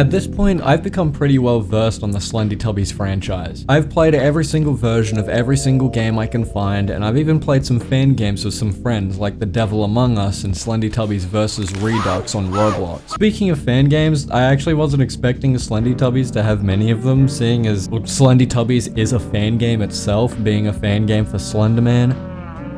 At this point, I've become pretty well versed on the Slendytubbies franchise. I've played every single version of every single game I can find, and I've even played some fan games with some friends like The Devil Among Us and Slendytubbies vs Redux on Roblox. Speaking of fan games, I actually wasn't expecting Slendytubbies to have many of them, seeing as Slendytubbies is a fan game itself, being a fan game for Slenderman,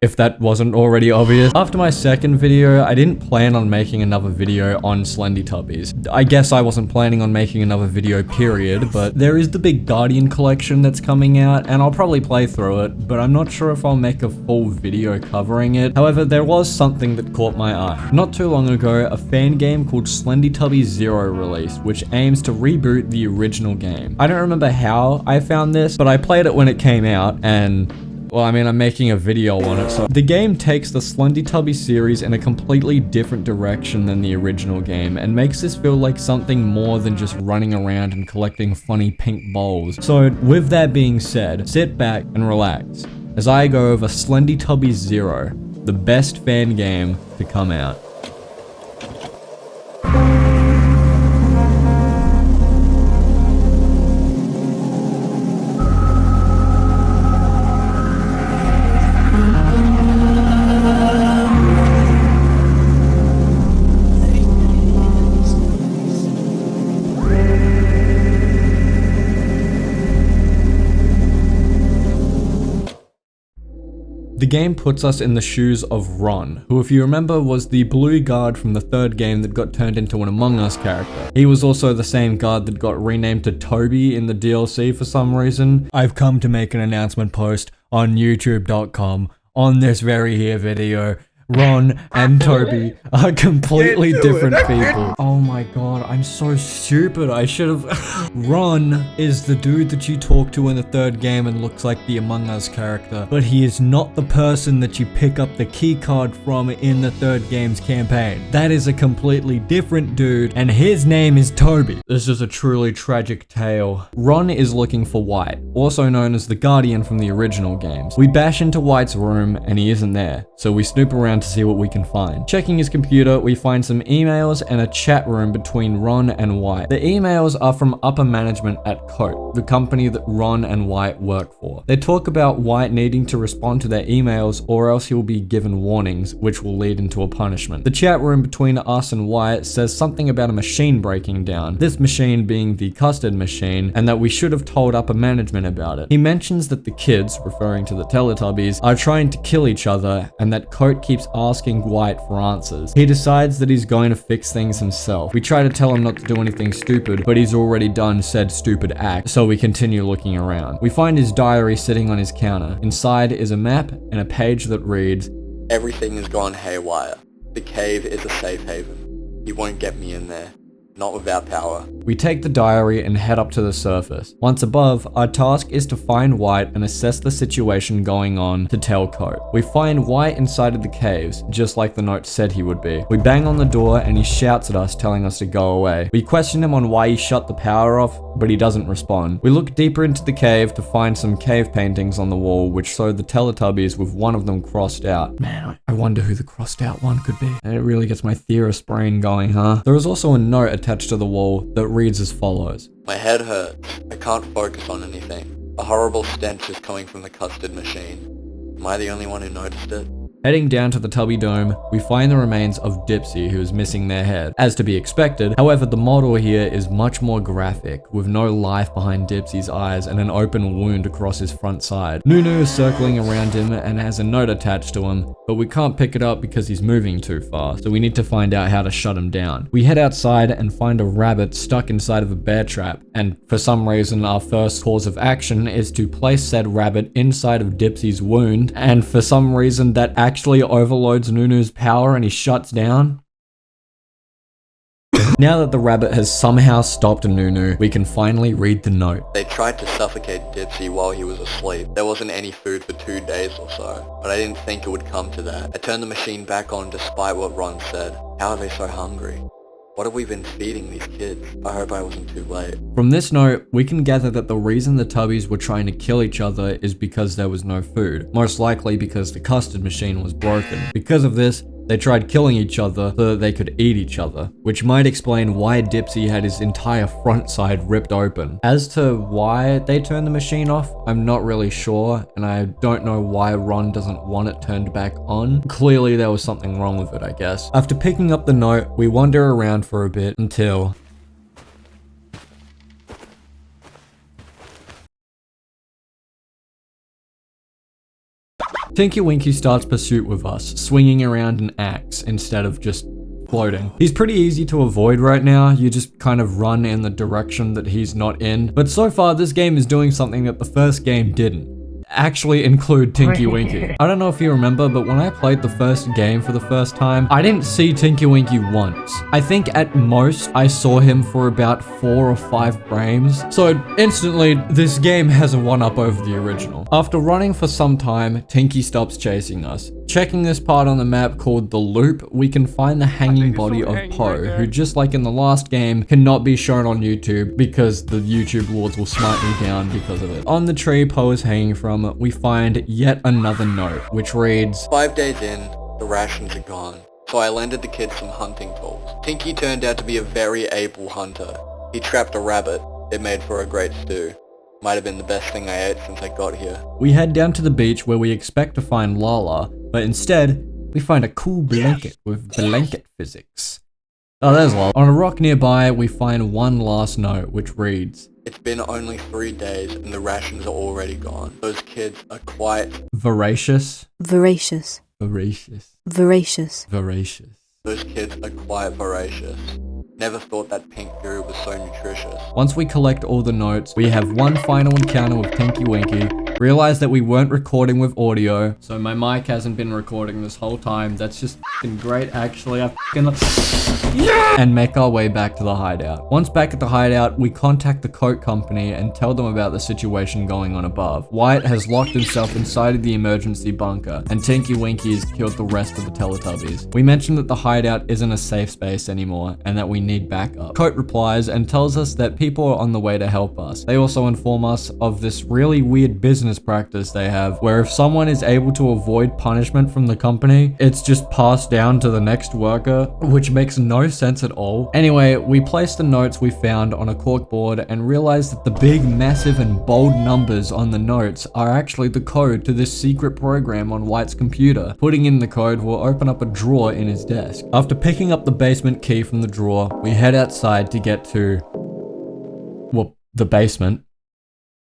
if that wasn't already obvious. After my second video, I didn't plan on making another video on Slendytubbies. I guess I wasn't planning on making another video, period, but there is the big Guardian collection that's coming out, and I'll probably play through it, but I'm not sure if I'll make a full video covering it. However, there was something that caught my eye. Not too long ago, a fan game called Slendytubbies Zero released, which aims to reboot the original game. I don't remember how I found this, but I played it when it came out, and well, I mean, I'm making a video on it, so. The game takes the Slendytubbies series in a completely different direction than the original game, and makes this feel like something more than just running around and collecting funny pink balls. So, with that being said, sit back and relax, as I go over Slendytubbies Zero, the best fan game to come out. The game puts us in the shoes of Ron, who if you remember was the blue guard from the third game that got turned into an Among Us character. He was also the same guard that got renamed to Toby in the DLC for some reason. I've come to make an announcement post on youtube.com on this very here video. Ron and Toby are completely different people. Oh my god, I'm so stupid. I should have... Ron is the dude that you talk to in the third game and looks like the Among Us character, but he is not the person that you pick up the key card from in the third game's campaign. That is a completely different dude, and his name is Toby. This is a truly tragic tale. Ron is looking for White, also known as the Guardian from the original games. We bash into White's room, and he isn't there, so we snoop around to see what we can find. Checking his computer, we find some emails and a chat room between Ron and White. The emails are from upper management at Coat, the company that Ron and White work for. They talk about White needing to respond to their emails or else he will be given warnings, which will lead into a punishment. The chat room between us and White says something about a machine breaking down, this machine being the custard machine, and that we should have told upper management about it. He mentions that the kids, referring to the Teletubbies, are trying to kill each other, and that Coat keeps asking White for answers. He decides that he's going to fix things himself. We try to tell him not to do anything stupid, but he's already done said stupid act, so we continue looking around. We find his diary sitting on his counter. Inside is a map and a page that reads, "Everything has gone haywire. The cave is a safe haven. You won't get me in there. Not without power." We take the diary and head up to the surface. Once above, our task is to find White and assess the situation going on to tell Coat. We find White inside of the caves, just like the note said he would be. We bang on the door and he shouts at us, telling us to go away. We question him on why he shut the power off, but he doesn't respond. We look deeper into the cave to find some cave paintings on the wall, which show the Teletubbies with one of them crossed out. Man, I wonder who the crossed out one could be. And it really gets my theorist brain going, huh? There is also a note attached to the wall that reads as follows. "My head hurts. I can't focus on anything. A horrible stench is coming from the custard machine. Am I the only one who noticed it?" Heading down to the Tubby Dome, we find the remains of Dipsy, who is missing their head. As to be expected, however, the model here is much more graphic, with no life behind Dipsy's eyes and an open wound across his front side. Nunu is circling around him and has a note attached to him, but we can't pick it up because he's moving too fast, so we need to find out how to shut him down. We head outside and find a rabbit stuck inside of a bear trap, and for some reason our first course of action is to place said rabbit inside of Dipsy's wound, and for some reason that actually overloads Nunu's power and he shuts down. Now that the rabbit has somehow stopped Nunu, we can finally read the note. "They tried to suffocate Dipsy while he was asleep. There wasn't any food for 2 days or so, but I didn't think it would come to that. I turned the machine back on despite what Ron said. How are they so hungry? What have we been feeding these kids? I hope I wasn't too late." From this note, we can gather that the reason the Tubbies were trying to kill each other is because there was no food. Most likely because the custard machine was broken. Because of this, They tried killing each other so that they could eat each other, which might explain why Dipsy had his entire front side ripped open. As to why they turned the machine off, I'm not really sure, and I don't know why Ron doesn't want it turned back on. Clearly there was something wrong with it, I guess. After picking up the note, we wander around for a bit until... Tinky Winky starts pursuit with us, swinging around an axe instead of just floating. He's pretty easy to avoid right now, you just kind of run in the direction that he's not in. But so far this game is doing something that the first game didn't. Actually include Tinky Winky. I don't know if you remember, but when I played the first game for the first time, I didn't see Tinky Winky once. I think at most I saw him for about 4 or 5 frames. So instantly, this game has a one-up over the original. After running for some time, Tinky stops chasing us. Checking this part on the map called the Loop, we can find the hanging body of Poe, who just like in the last game, cannot be shown on YouTube because the YouTube lords will smite me down because of it. On the tree Poe is hanging from, we find yet another note, which reads, 5 days in, the rations are gone, so I lended the kids some hunting tools. Tinky turned out to be a very able hunter. He trapped a rabbit. It made for a great stew. Might have been the best thing I ate since I got here. We head down to the beach where we expect to find Lala, but instead, we find a cool blanket with blanket physics. Oh, there's Lala. On a rock nearby, we find one last note, which reads, it's been only 3 days and the rations are already gone. Those kids are quite... voracious. Voracious. Voracious. Voracious. Voracious. Those kids are quite voracious. Never thought that pink goo was so nutritious. Once we collect all the notes, we have one final encounter with Tinky Winky, realize that we weren't recording with audio, so my mic hasn't been recording this whole time. That's just f***ing great, actually. Yeah! And make our way back to the hideout. Once back at the hideout, we contact the coat company and tell them about the situation going on above. Wyatt has locked himself inside of the emergency bunker, and Tinky Winky has killed the rest of the Teletubbies. We mention that the hideout isn't a safe space anymore, and that we need backup. Coat replies and tells us that people are on the way to help us. They also inform us of this really weird business practice they have, where if someone is able to avoid punishment from the company, it's just passed down to the next worker, which makes no sense at all. Anyway, we place the notes we found on a corkboard and realize that the big, massive, and bold numbers on the notes are actually the code to this secret program on White's computer. Putting in the code will open up a drawer in his desk. After picking up the basement key from the drawer, we head outside to get to, well, the basement.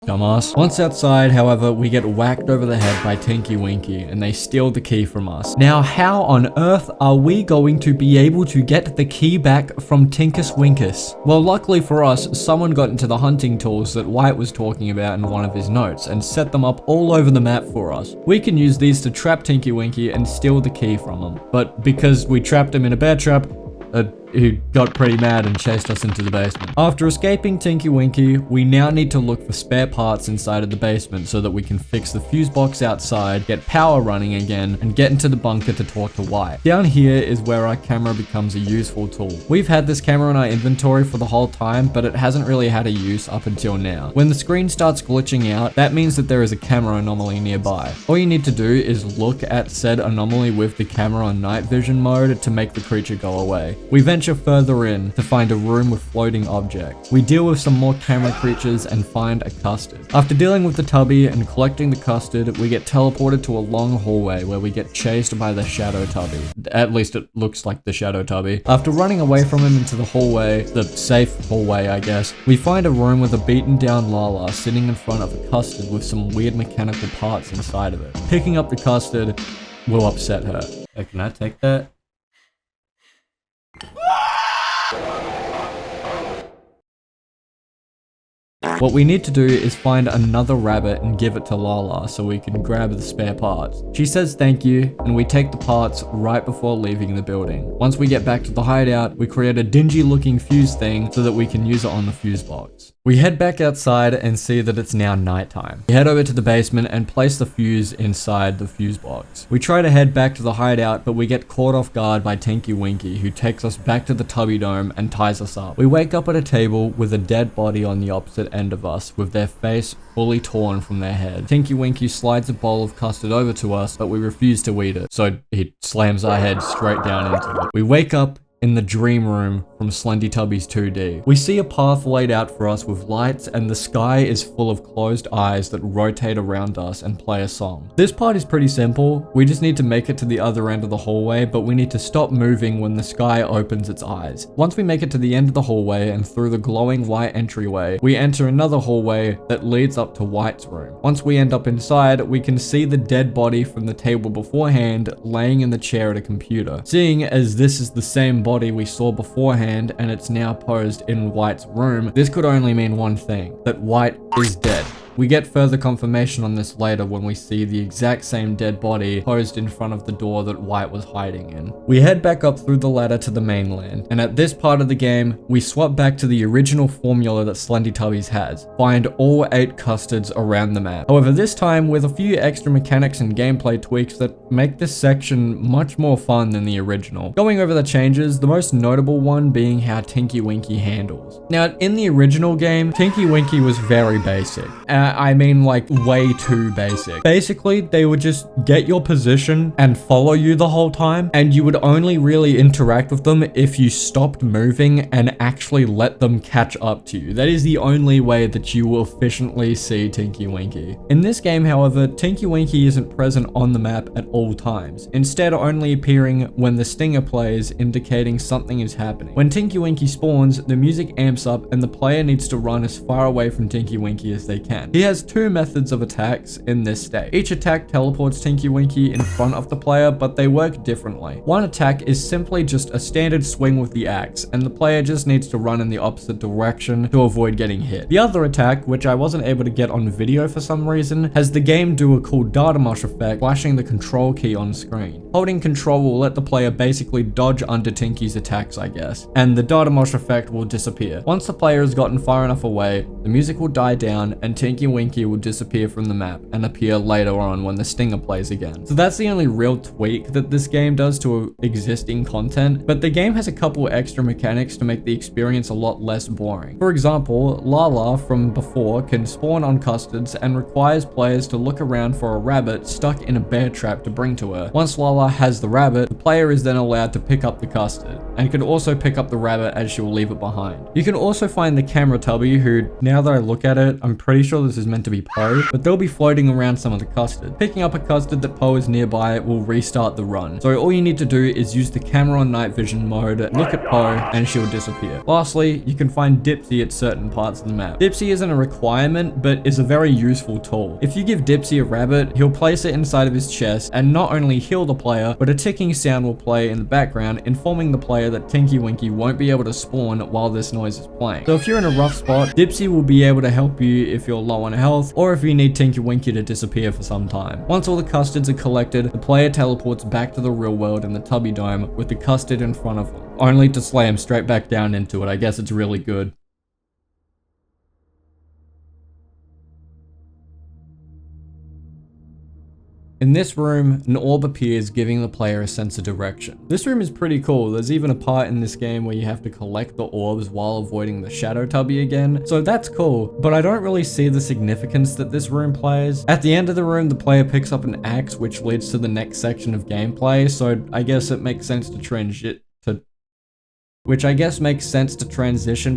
Dumbass. Once outside, however, we get whacked over the head by Tinky Winky and they steal the key from us. Now, how on earth are we going to be able to get the key back from Tinkus Winkus? Well, luckily for us, someone got into the hunting tools that White was talking about in one of his notes and set them up all over the map for us. We can use these to trap Tinky Winky and steal the key from him. But because we trapped him in a bear trap, who got pretty mad and chased us into the basement. After escaping Tinky Winky, we now need to look for spare parts inside of the basement so that we can fix the fuse box outside, get power running again, and get into the bunker to talk to White. Down here is where our camera becomes a useful tool. We've had this camera in our inventory for the whole time, but it hasn't really had a use up until now. When the screen starts glitching out, that means that there is a camera anomaly nearby. All you need to do is look at said anomaly with the camera on night vision mode to make the creature go away. We venture further in to find a room with floating objects. We deal with some more camera creatures and find a custard. After dealing with the tubby and collecting the custard, we get teleported to a long hallway where we get chased by the shadow tubby. At least it looks like the shadow tubby. After running away from him into the hallway, the safe hallway I guess, we find a room with a beaten down Lala sitting in front of a custard with some weird mechanical parts inside of it. Picking up the custard will upset her. Hey, can I take that? What we need to do is find another rabbit and give it to Lala so we can grab the spare parts. She says thank you, and we take the parts right before leaving the building. Once we get back to the hideout, we create a dingy looking fuse thing so that we can use it on the fuse box. We head back outside and see that it's now nighttime. We head over to the basement and place the fuse inside the fuse box. We try to head back to the hideout, but we get caught off guard by Tinky Winky, who takes us back to the Tubby Dome and ties us up. We wake up at a table with a dead body on the opposite end end of us, with their face fully torn from their head. Tinky Winky slides a bowl of custard over to us, but we refuse to eat it, so he slams our head straight down into it. We wake up in the dream room from Slendytubbies 2D. We see a path laid out for us with lights, and the sky is full of closed eyes that rotate around us and play a song. This part is pretty simple. We just need to make it to the other end of the hallway, but we need to stop moving when the sky opens its eyes. Once we make it to the end of the hallway and through the glowing white entryway, we enter another hallway that leads up to White's room. Once we end up inside, we can see the dead body from the table beforehand laying in the chair at a computer. Seeing as this is the same body we saw beforehand and it's now posed in White's room, this could only mean one thing: that White is dead. We get further confirmation on this later when we see the exact same dead body posed in front of the door that White was hiding in. We head back up through the ladder to the mainland, and at this part of the game, we swap back to the original formula that Slendytubbies has: find all 8 custards around the map. However, this time with a few extra mechanics and gameplay tweaks that make this section much more fun than the original. Going over the changes, the most notable one being how Tinky Winky handles. Now, in the original game, Tinky Winky was very basic. I mean, like, way too basic. Basically, they would just get your position and follow you the whole time, and you would only really interact with them if you stopped moving and actually let them catch up to you. That is the only way that you will efficiently see Tinky Winky. In this game, however, Tinky Winky isn't present on the map at all times, instead only appearing when the stinger plays, indicating something is happening. When Tinky Winky spawns, the music amps up and the player needs to run as far away from Tinky Winky as they can. He has 2 methods of attacks in this state. Each attack teleports Tinky Winky in front of the player, but they work differently. One attack is simply just a standard swing with the axe, and the player just needs to run in the opposite direction to avoid getting hit. The other attack, which I wasn't able to get on video for some reason, has the game do a cool data mosh effect, flashing the control key on screen. Holding control will let the player basically dodge under Tinky's attacks, I guess, and the data mosh effect will disappear. Once the player has gotten far enough away, the music will die down and Tinky Winky will disappear from the map and appear later on when the stinger plays again. So that's the only real tweak that this game does to existing content, but the game has a couple extra mechanics to make the experience a lot less boring. For example, Lala from before can spawn on custards and requires players to look around for a rabbit stuck in a bear trap to bring to her. Once Lala has the rabbit, the player is then allowed to pick up the custard, and can also pick up the rabbit as she will leave it behind. You can also find the camera tubby, who, now that I look at it, I'm pretty sure this is meant to be Poe, but they'll be floating around some of the custard. Picking up a custard that Poe is nearby will restart the run. So all you need to do is use the camera on night vision mode, look at Poe, and she'll disappear. Lastly, you can find Dipsy at certain parts of the map. Dipsy isn't a requirement, but is a very useful tool. If you give Dipsy a rabbit, he'll place it inside of his chest and not only heal the player, but a ticking sound will play in the background, informing the player that Tinky Winky won't be able to spawn while this noise is playing. So if you're in a rough spot, Dipsy will be able to help you if you're low on health, or if you need Tinky Winky to disappear for some time. Once all the custards are collected, the player teleports back to the real world in the Tubby Dome with the custard in front of them, only to slam straight back down into it. I guess it's really good. In this room, an orb appears, giving the player a sense of direction. This room is pretty cool. There's even a part in this game where you have to collect the orbs while avoiding the shadow tubby again, so that's cool, but I don't really see the significance that this room plays. At the end of the room, the player picks up an axe, which leads to the next section of gameplay, so I guess it makes sense to transition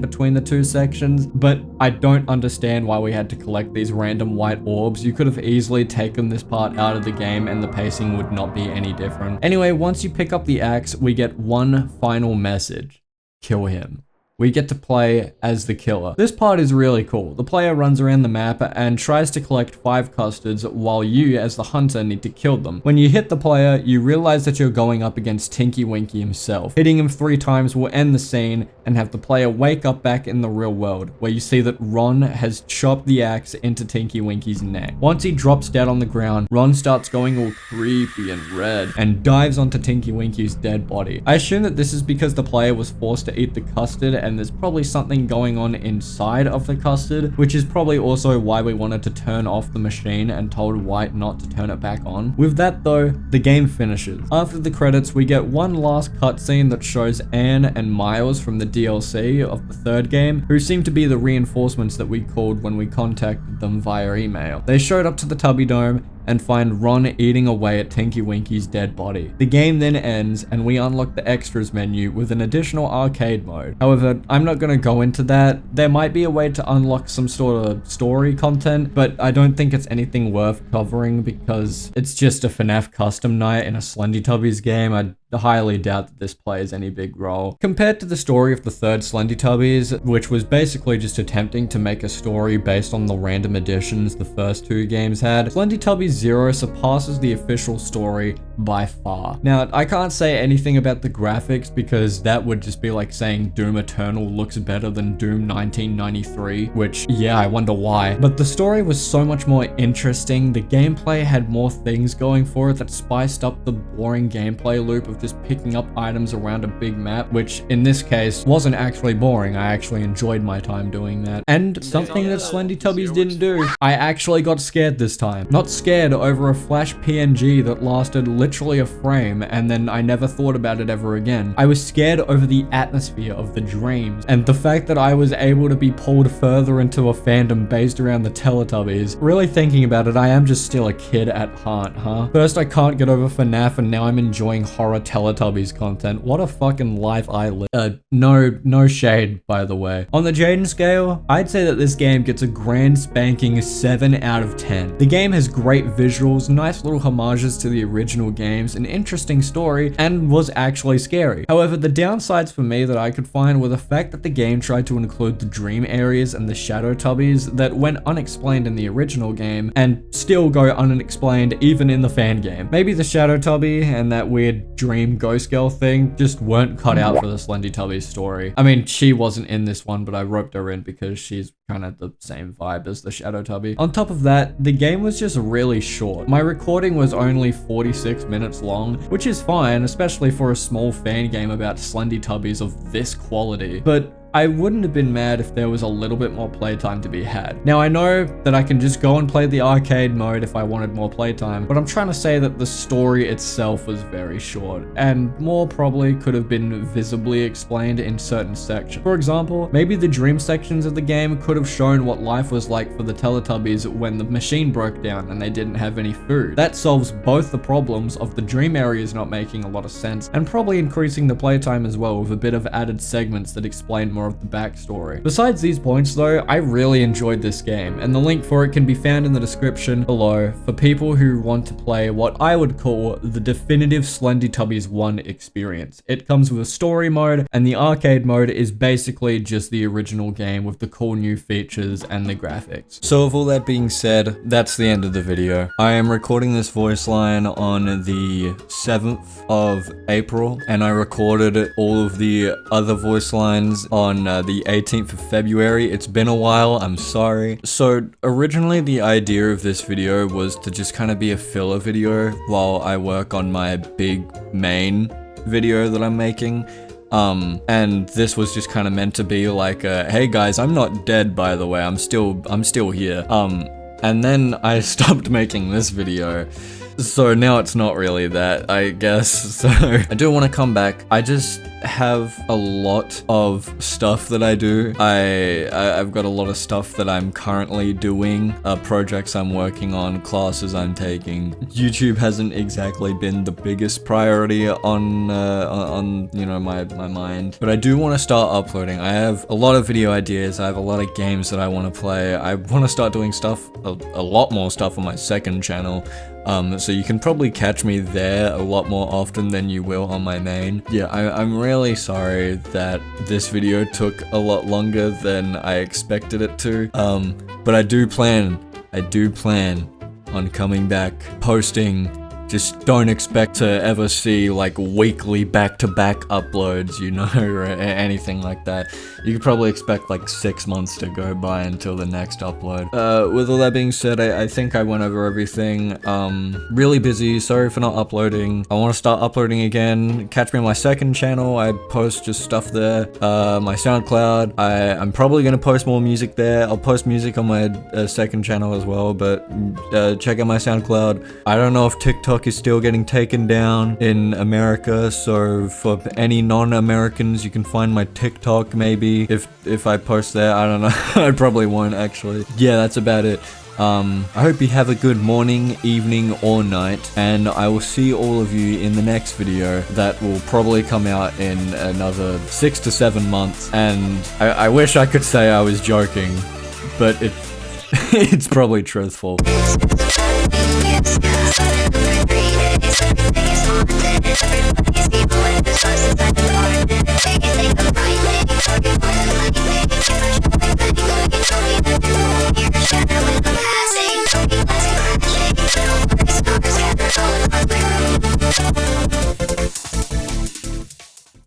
between the 2 sections, but I don't understand why we had to collect these random white orbs. You could have easily taken this part out of the game and the pacing would not be any different. Anyway, once you pick up the axe, we get one final message: kill him. We get to play as the killer. This part is really cool. The player runs around the map and tries to collect 5 custards while you, as the hunter, need to kill them. When you hit the player, you realize that you're going up against Tinky Winky himself. Hitting him 3 times will end the scene and have the player wake up back in the real world, where you see that Ron has chopped the axe into Tinky Winky's neck. Once he drops dead on the ground, Ron starts going all creepy and red and dives onto Tinky Winky's dead body. I assume that this is because the player was forced to eat the custard and there's probably something going on inside of the custard, which is probably also why we wanted to turn off the machine and told White not to turn it back on. With that though, the game finishes. After the credits, we get one last cutscene that shows Anne and Miles from the DLC of the third game, who seem to be the reinforcements that we called when we contacted them via email. They showed up to the Tubby Dome and find Ron eating away at Tinky Winky's dead body. The game then ends and we unlock the extras menu with an additional arcade mode. However, I'm not going to go into that. There might be a way to unlock some sort of story content, but I don't think it's anything worth covering because it's just a FNAF custom night in a Slendytubbies game. I highly doubt that this plays any big role. Compared to the story of the third Slendytubbies, which was basically just attempting to make a story based on the random additions the first two games had, Slendytubbies 0 surpasses the official story by far. Now, I can't say anything about the graphics because that would just be like saying Doom Eternal looks better than Doom 1993, which, yeah, I wonder why. But the story was so much more interesting. The gameplay had more things going for it that spiced up the boring gameplay loop of just picking up items around a big map, which in this case wasn't actually boring. I actually enjoyed my time doing that. And something that Slendytubbies didn't do, I actually got scared this time. Not scared over a flash PNG that lasted literally a frame and then I never thought about it ever again. I was scared over the atmosphere of the dreams and the fact that I was able to be pulled further into a fandom based around the Teletubbies. Really thinking about it, I am just still a kid at heart, huh? First I can't get over FNAF and now I'm enjoying horror Teletubbies content. What a fucking life I live. No shade, by the way. On the Jayden scale, I'd say that this game gets a grand spanking 7 out of 10. The game has great visuals, nice little homages to the original games, an interesting story, and was actually scary. However, the downsides for me that I could find were the fact that the game tried to include the dream areas and the shadow tubbies that went unexplained in the original game and still go unexplained even in the fan game. Maybe the shadow tubby and that weird dream ghost girl thing just weren't cut out for the Slendytubbies story. I mean, she wasn't in this one, but I roped her in because she's kind of the same vibe as the shadow tubby. On top of that, the game was just really short. My recording was only 46 minutes long, which is fine, especially for a small fan game about Slendytubbies of this quality. But I wouldn't have been mad if there was a little bit more playtime to be had. Now I know that I can just go and play the arcade mode if I wanted more playtime, but I'm trying to say that the story itself was very short, and more probably could have been visibly explained in certain sections. For example, maybe the dream sections of the game could have shown what life was like for the Teletubbies when the machine broke down and they didn't have any food. That solves both the problems of the dream areas not making a lot of sense, and probably increasing the playtime as well with a bit of added segments that explain more of the backstory. Besides these points though, I really enjoyed this game, and the link for it can be found in the description below for people who want to play what I would call the definitive Slendytubbies 1 experience. It comes with a story mode, and the arcade mode is basically just the original game with the cool new features and the graphics. So with all that being said, that's the end of the video. I am recording this voice line on the 7th of April, and I recorded all of the other voice lines on the 18th of February. It's been a while, I'm sorry. So originally the idea of this video was to just kind of be a filler video while I work on my big main video that I'm making. And this was just kind of meant to be like hey guys, I'm not dead by the way, I'm still here. And then I stopped making this video. So now it's not really that, I guess. So I do want to come back. I just have a lot of stuff that I do. I've got a lot of stuff that I'm currently doing, projects I'm working on, classes I'm taking. YouTube hasn't exactly been the biggest priority on you know, my mind, but I do want to start uploading. I have a lot of video ideas. I have a lot of games that I want to play. I want to start doing stuff, a lot more stuff on my second channel. So you can probably catch me there a lot more often than you will on my main. Yeah, I'm really sorry that this video took a lot longer than I expected it to. But I do plan on coming back, posting just don't expect to ever see like weekly back-to-back uploads, you know, or anything like that. You could probably expect like 6 months to go by until the next upload. With all that being said, I think I went over everything. Really busy, sorry for not uploading. I want to start uploading again. Catch me on my second channel, I post just stuff there. My SoundCloud, I'm probably gonna post more music there. I'll post music on my second channel as well, but check out my SoundCloud. I don't know if TikTok is still getting taken down in America, so for any non-Americans, you can find my TikTok maybe if I post there. I don't know. I probably won't actually. Yeah, that's about it. I hope you have a good morning, evening, or night, and I will see all of you in the next video that will probably come out in another 6 to 7 months. And I wish I could say I was joking, but it's probably truthful.